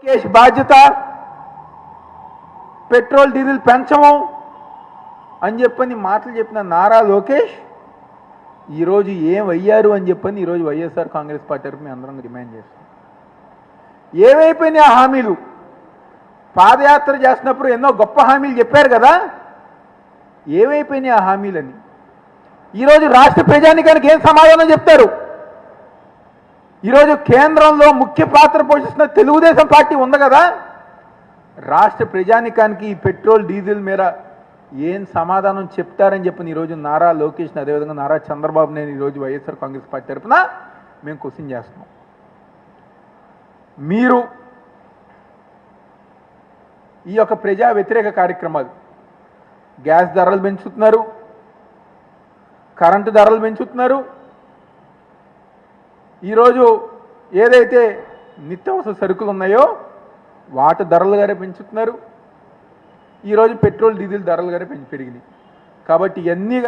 లోకేష్ బాధ్యత petrol diesel పెంచము అని చెప్పని మాటలు చెప్పిన నారా లోకేష్ ఈరోజు ఏమయ్యారు అని చెప్పని ఈరోజు వైఎస్ఆర్ కాంగ్రెస్ పార్టీ తరఫున మేము అందరం డిమాండ్ చేస్తాం. ఏమైపోయినాయి ఆ హామీలు? పాదయాత్ర చేస్తున్నప్పుడు ఎన్నో గొప్ప హామీలు చెప్పారు కదా, ఏమైపోయినాయి ఆ హామీలని? ఈరోజు రాష్ట్ర ప్రజానికానికి ఏం సమాధానం చెప్తారు? ఈరోజు కేంద్రంలో ముఖ్య పాత్ర పోషిస్తున్న తెలుగుదేశం పార్టీ ఉంది కదా, రాష్ట్ర ప్రజానికానికి ఈ పెట్రోల్ డీజిల్ మీద ఏం సమాధానం చెప్తారని చెప్పని ఈరోజు నారా లోకేష్ని, అదేవిధంగా నారా చంద్రబాబు నాయుడు ఈరోజు వైఎస్ఆర్ కాంగ్రెస్ పార్టీ తరఫున మేము క్వశ్చన్ చేస్తున్నాం. మీరు ఈ యొక్క ప్రజా వ్యతిరేక కార్యక్రమాలు, గ్యాస్ ధరలు పెంచుతున్నారు, కరెంటు ధరలు పెంచుతున్నారు, ఈరోజు ఏదైతే నిత్యావసర సరుకులు ఉన్నాయో వాటి ధరలు గారే పెంచుతున్నారు, ఈరోజు పెట్రోల్ డీజిల్ ధరలు గారే పెరిగినాయి. కాబట్టి ఇవన్నీ